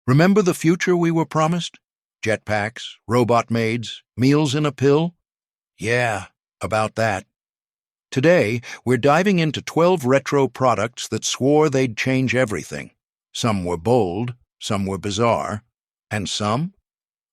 Remember the future we were promised? Jetpacks, robot maids, meals in a pill? Yeah, about that. Today, we're diving into 12 retro products that swore they'd change everything. Some were bold, some were bizarre, and some?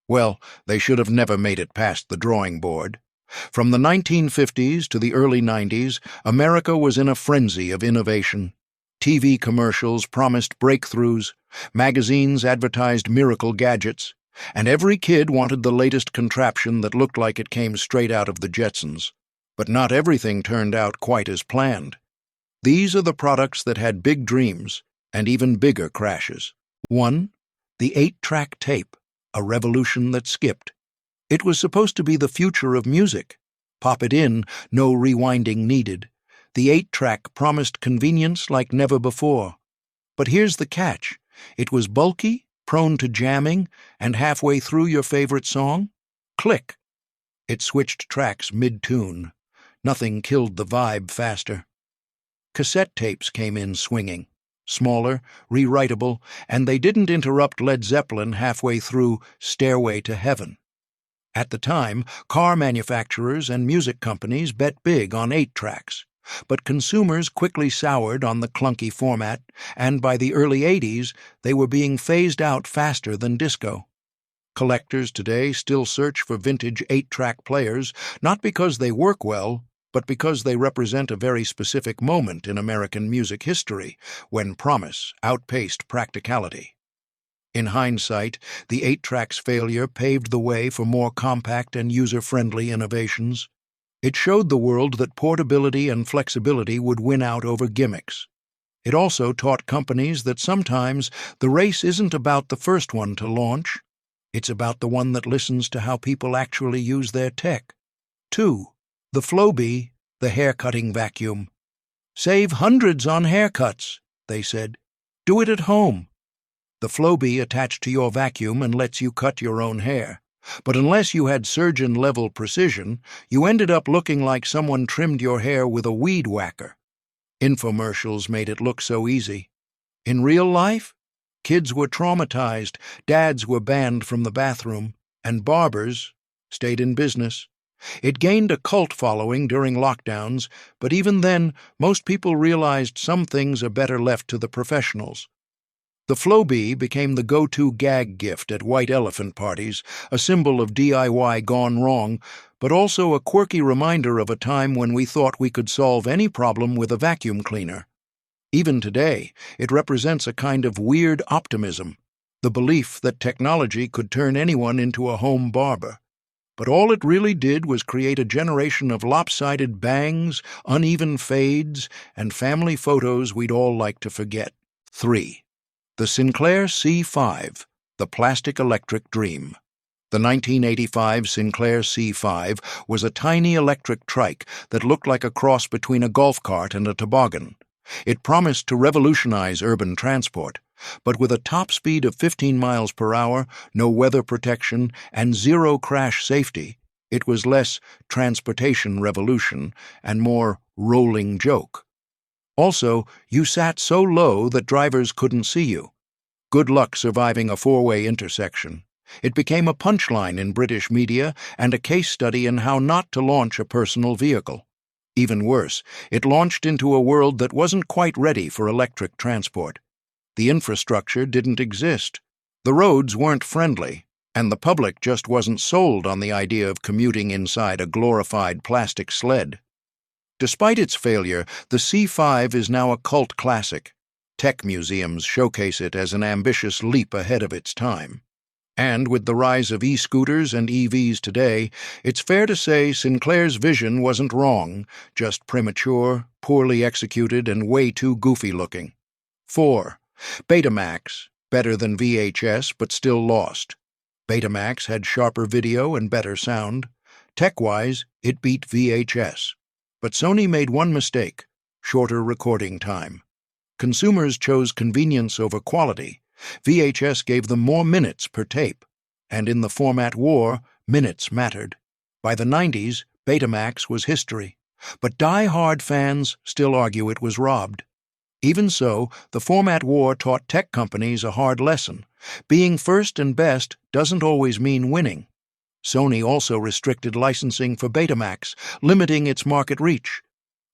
Well, they should have never made it past the drawing board. From the 1950s to the early 90s, America was in a frenzy of innovation. TV commercials promised breakthroughs, magazines advertised miracle gadgets, and every kid wanted the latest contraption that looked like it came straight out of the Jetsons. But not everything turned out quite as planned. These are the products that had big dreams and even bigger crashes. 1. The 8-track tape, a revolution that skipped. It was supposed to be the future of music. Pop it in, no rewinding needed. The 8-track promised convenience like never before. But here's the catch. It was bulky, prone to jamming, and halfway through your favorite song, click. It switched tracks mid-tune. Nothing killed the vibe faster. Cassette tapes came in swinging. Smaller, rewritable, and they didn't interrupt Led Zeppelin halfway through Stairway to Heaven. At the time, car manufacturers and music companies bet big on 8-tracks, but consumers quickly soured on the clunky format, and by the early 80s, they were being phased out faster than disco. Collectors today still search for vintage 8-track players, not because they work well, but because they represent a very specific moment in American music history, when promise outpaced practicality. In hindsight, the 8-track's failure paved the way for more compact and user-friendly innovations. It showed the world that portability and flexibility would win out over gimmicks. It also taught companies that sometimes the race isn't about the first one to launch. It's about the one that listens to how people actually use their tech. 2. The Floby, the hair-cutting vacuum. Save hundreds on haircuts, they said. Do it at home. The Floby attached to your vacuum and lets you cut your own hair. But unless you had surgeon-level precision, you ended up looking like someone trimmed your hair with a weed whacker. Infomercials made it look so easy. In real life, kids were traumatized, dads were banned from the bathroom, and barbers stayed in business. It gained a cult following during lockdowns, but even then, most people realized some things are better left to the professionals. The Floby became the go-to gag gift at white elephant parties, a symbol of DIY gone wrong, but also a quirky reminder of a time when we thought we could solve any problem with a vacuum cleaner. Even today, it represents a kind of weird optimism, the belief that technology could turn anyone into a home barber. But all it really did was create a generation of lopsided bangs, uneven fades, and family photos we'd all like to forget. 3. The Sinclair C5, the plastic electric dream. The 1985 Sinclair C5 was a tiny electric trike that looked like a cross between a golf cart and a toboggan. It promised to revolutionize urban transport, but with a top speed of 15 miles per hour, no weather protection, and zero crash safety, it was less transportation revolution and more rolling joke. Also, you sat so low that drivers couldn't see you. Good luck surviving a four-way intersection. It became a punchline in British media and a case study in how not to launch a personal vehicle. Even worse, it launched into a world that wasn't quite ready for electric transport. The infrastructure didn't exist. The roads weren't friendly, and the public just wasn't sold on the idea of commuting inside a glorified plastic sled. Despite its failure, the C5 is now a cult classic. Tech museums showcase it as an ambitious leap ahead of its time. And with the rise of e-scooters and EVs today, it's fair to say Sinclair's vision wasn't wrong, just premature, poorly executed, and way too goofy-looking. 4. Betamax, better than VHS but still lost. Betamax had sharper video and better sound. Tech-wise, it beat VHS. But Sony made one mistake: shorter recording time. Consumers chose convenience over quality. VHS gave them more minutes per tape, and in the format war, minutes mattered. By the 90s, Betamax was history, but die-hard fans still argue it was robbed. Even so, the format war taught tech companies a hard lesson. Being first and best doesn't always mean winning. Sony also restricted licensing for Betamax, limiting its market reach.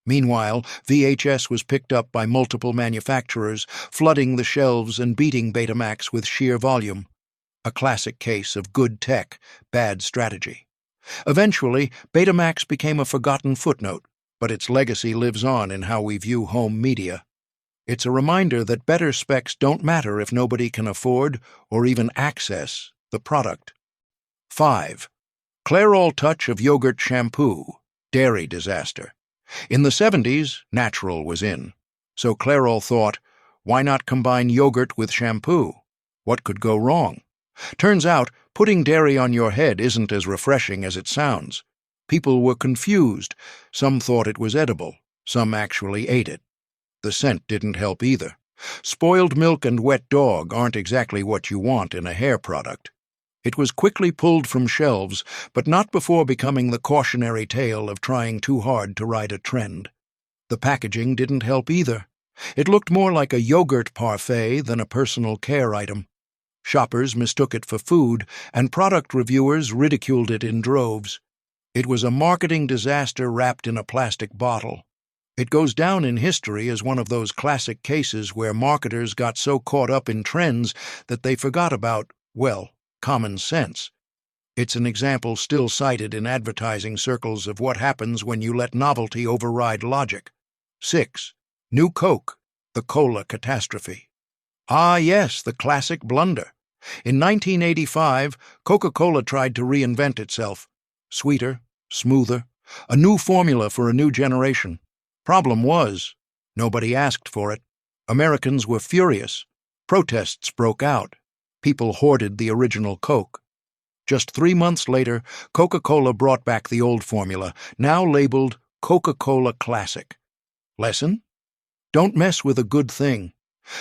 Meanwhile, VHS was picked up by multiple manufacturers, flooding the shelves and beating Betamax with sheer volume. A classic case of good tech, bad strategy. Eventually, Betamax became a forgotten footnote, but its legacy lives on in how we view home media. It's a reminder that better specs don't matter if nobody can afford or even access the product. 5. Clairol touch of yogurt shampoo, dairy disaster. In the 70s, natural was in. So Clairol thought, why not combine yogurt with shampoo? What could go wrong? Turns out, putting dairy on your head isn't as refreshing as it sounds. People were confused. Some thought it was edible. Some actually ate it. The scent didn't help either. Spoiled milk and wet dog aren't exactly what you want in a hair product. It was quickly pulled from shelves, but not before becoming the cautionary tale of trying too hard to ride a trend. The packaging didn't help either. It looked more like a yogurt parfait than a personal care item. Shoppers mistook it for food, and product reviewers ridiculed it in droves. It was a marketing disaster wrapped in a plastic bottle. It goes down in history as one of those classic cases where marketers got so caught up in trends that they forgot about, well, common sense. It's an example still cited in advertising circles of what happens when you let novelty override logic. 6. New Coke, the cola catastrophe. Ah, yes, the classic blunder. In 1985, Coca-Cola tried to reinvent itself. Sweeter, smoother, a new formula for a new generation. Problem was, nobody asked for it. Americans were furious. Protests broke out. People hoarded the original Coke. Just 3 months later, Coca-Cola brought back the old formula, now labeled Coca-Cola Classic. Lesson? Don't mess with a good thing.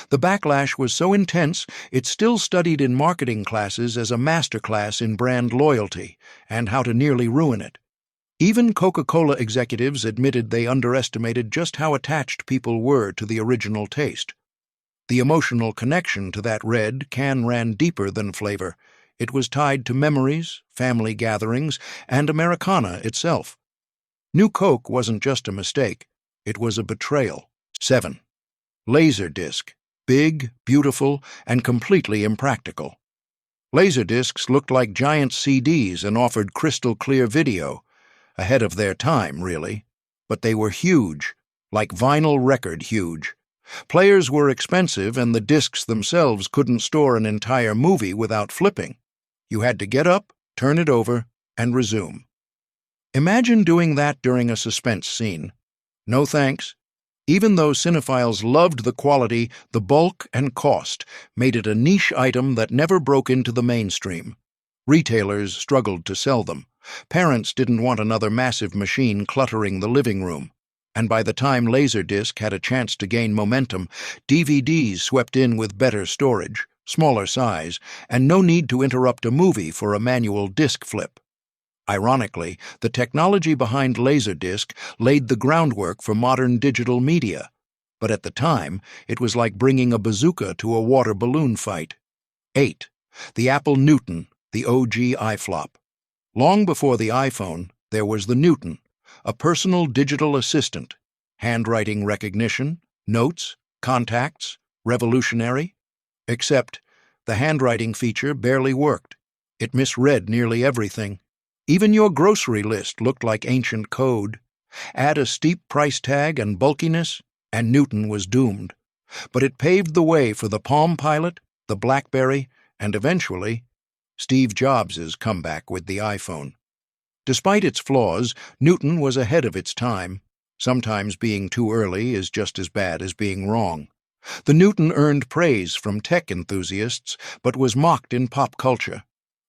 The backlash was so intense, it's still studied in marketing classes as a masterclass in brand loyalty and how to nearly ruin it. Even Coca-Cola executives admitted they underestimated just how attached people were to the original taste. The emotional connection to that red can ran deeper than flavor. It was tied to memories, family gatherings, and Americana itself. New Coke wasn't just a mistake. It was a betrayal. 7. Laserdisc. Big, beautiful, and completely impractical. Laserdiscs looked like giant CDs and offered crystal-clear video. Ahead of their time, really. But they were huge, like vinyl record huge. Players were expensive, and the discs themselves couldn't store an entire movie without flipping. You had to get up, turn it over, and resume. Imagine doing that during a suspense scene. No thanks. Even though cinephiles loved the quality, the bulk and cost made it a niche item that never broke into the mainstream. Retailers struggled to sell them. Parents didn't want another massive machine cluttering the living room. And by the time Laserdisc had a chance to gain momentum, DVDs swept in with better storage, smaller size, and no need to interrupt a movie for a manual disc flip. Ironically, the technology behind Laserdisc laid the groundwork for modern digital media. But at the time, it was like bringing a bazooka to a water balloon fight. 8. The Apple Newton, the OG iFlop. Long before the iPhone, there was the Newton, a personal digital assistant, handwriting recognition, notes, contacts, revolutionary. Except, the handwriting feature barely worked. It misread nearly everything. Even your grocery list looked like ancient code. Add a steep price tag and bulkiness, and Newton was doomed. But it paved the way for the Palm Pilot, the BlackBerry, and eventually, Steve Jobs' comeback with the iPhone. Despite its flaws, Newton was ahead of its time. Sometimes being too early is just as bad as being wrong. The Newton earned praise from tech enthusiasts, but was mocked in pop culture.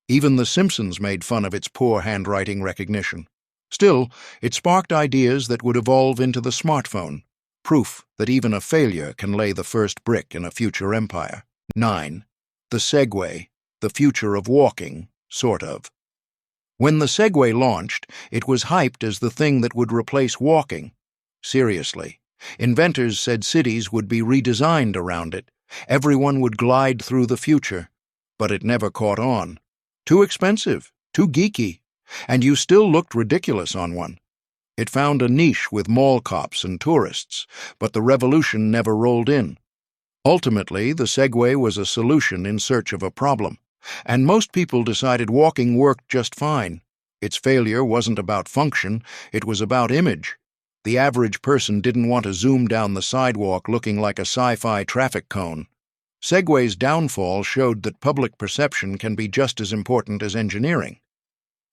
Even The Simpsons made fun of its poor handwriting recognition. Still, it sparked ideas that would evolve into the smartphone, proof that even a failure can lay the first brick in a future empire. 9. The Segway, the future of walking, sort of. When the Segway launched, it was hyped as the thing that would replace walking. Seriously. Inventors said cities would be redesigned around it. Everyone would glide through the future. But it never caught on. Too expensive, too geeky, and you still looked ridiculous on one. It found a niche with mall cops and tourists, but the revolution never rolled in. Ultimately, the Segway was a solution in search of a problem, and most people decided walking worked just fine. Its failure wasn't about function, it was about image. The average person didn't want to zoom down the sidewalk looking like a sci-fi traffic cone. Segway's downfall showed that public perception can be just as important as engineering.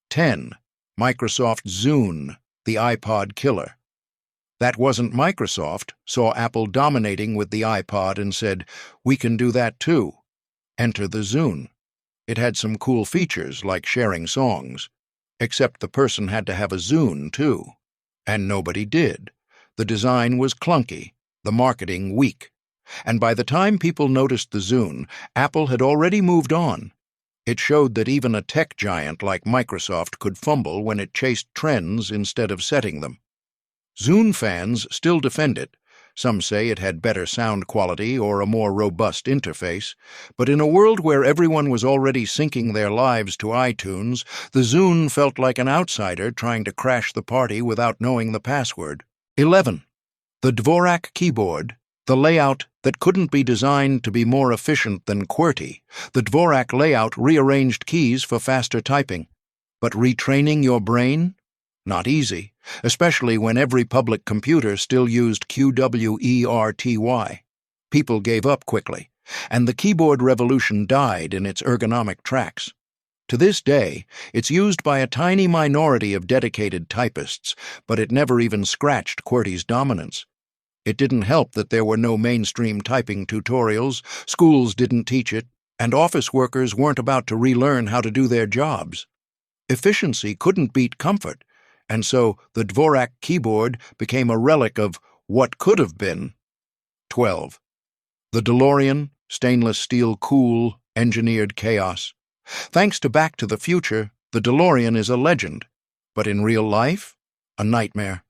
10. Microsoft's Zune, the iPod killer. That wasn't Microsoft, saw Apple dominating with the iPod and said, "We can do that too." Enter the Zune. It had some cool features like sharing songs. Except the person had to have a Zune too. And nobody did. The design was clunky, the marketing weak. And by the time people noticed the Zune, Apple had already moved on. It showed that even a tech giant like Microsoft could fumble when it chased trends instead of setting them. Zune fans still defend it. Some say it had better sound quality or a more robust interface, but in a world where everyone was already syncing their lives to iTunes, the Zune felt like an outsider trying to crash the party without knowing the password. 11. The Dvorak Keyboard, the layout that couldn't be designed to be more efficient than QWERTY. The Dvorak layout rearranged keys for faster typing. But retraining your brain? Not easy, especially when every public computer still used QWERTY. People gave up quickly, and the keyboard revolution died in its ergonomic tracks. To this day, it's used by a tiny minority of dedicated typists, but it never even scratched QWERTY's dominance. It didn't help that there were no mainstream typing tutorials, schools didn't teach it, and office workers weren't about to relearn how to do their jobs. Efficiency couldn't beat comfort, and so the Dvorak keyboard became a relic of what could have been. 12. The DeLorean, stainless steel cool, engineered chaos. Thanks to Back to the Future, the DeLorean is a legend, but in real life, a nightmare.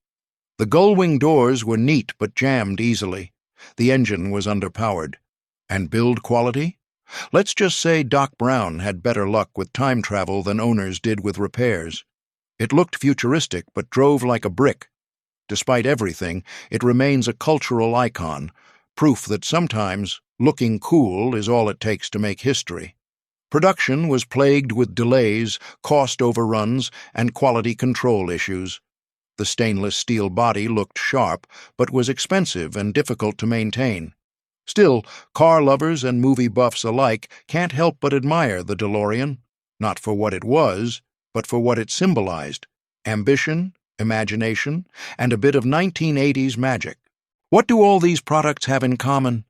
The gull-wing doors were neat but jammed easily. The engine was underpowered. And build quality? Let's just say Doc Brown had better luck with time travel than owners did with repairs. It looked futuristic but drove like a brick. Despite everything, it remains a cultural icon, proof that sometimes looking cool is all it takes to make history. Production was plagued with delays, cost overruns, and quality control issues. The stainless steel body looked sharp, but was expensive and difficult to maintain. Still, car lovers and movie buffs alike can't help but admire the DeLorean, not for what it was, but for what it symbolized: ambition, imagination, and a bit of 1980s magic. What do all these products have in common?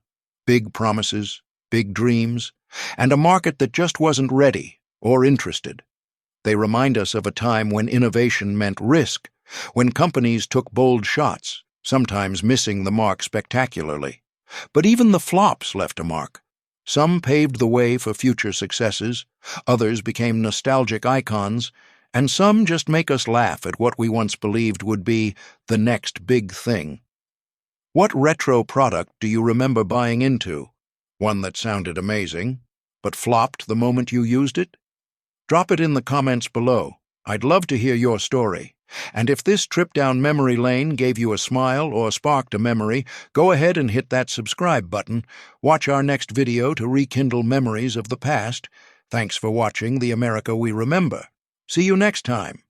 Big promises, big dreams, and a market that just wasn't ready or interested. They remind us of a time when innovation meant risk, when companies took bold shots, sometimes missing the mark spectacularly. But even the flops left a mark. Some paved the way for future successes, others became nostalgic icons, and some just make us laugh at what we once believed would be the next big thing. What retro product do you remember buying into? One that sounded amazing, but flopped the moment you used it? Drop it in the comments below. I'd love to hear your story. And if this trip down memory lane gave you a smile or sparked a memory, go ahead and hit that subscribe button. Watch our next video to rekindle memories of the past. Thanks for watching The America We Remember. See you next time.